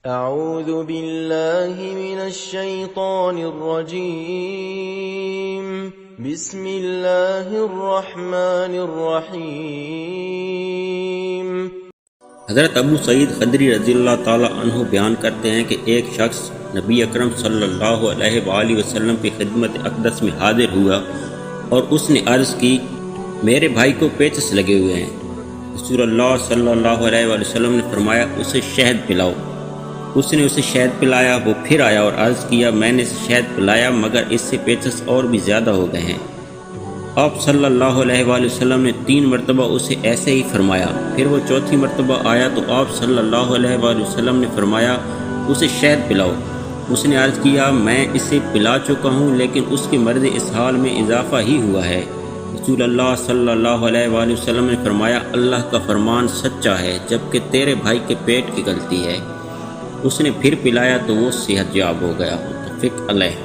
اعوذ باللہ من الشیطان الرجیم بسم اللہ الرحمن الرحیم۔ حضرت ابو سعید خدری رضی اللہ تعالی عنہ بیان کرتے ہیں کہ ایک شخص نبی اکرم صلی اللہ علیہ وآلہ وسلم کی خدمت اقدس میں حاضر ہوا اور اس نے عرض کی، میرے بھائی کو پیچس لگے ہوئے ہیں۔ رسول اللہ صلی اللہ علیہ وآلہ وسلم نے فرمایا، اسے شہد پلاؤ۔ اس نے اسے شہد پلایا، وہ پھر آیا اور عرض کیا، میں نے اسے شہد پلایا مگر اس سے پیچس اور بھی زیادہ ہو گئے ہیں۔ آپ صلی اللہ علیہ وآلہ وسلم نے 3 مرتبہ اسے ایسے ہی فرمایا۔ پھر وہ چوتھی مرتبہ آیا تو آپ صلی اللہ علیہ وآلہ وسلم نے فرمایا، اسے شہد پلاؤ۔ اس نے عرض کیا، میں اسے پلا چکا ہوں لیکن اس کی مرض اس حال میں اضافہ ہی ہوا ہے۔ رسول اللہ صلی اللہ علیہ وآلہ وسلم نے فرمایا، اللہ کا فرمان سچا ہے جبکہ تیرے بھائی کے پیٹ کی غلطی ہے۔ اس نے پھر پلایا تو وہ صحت یاب ہو گیا۔ متفق علیہ۔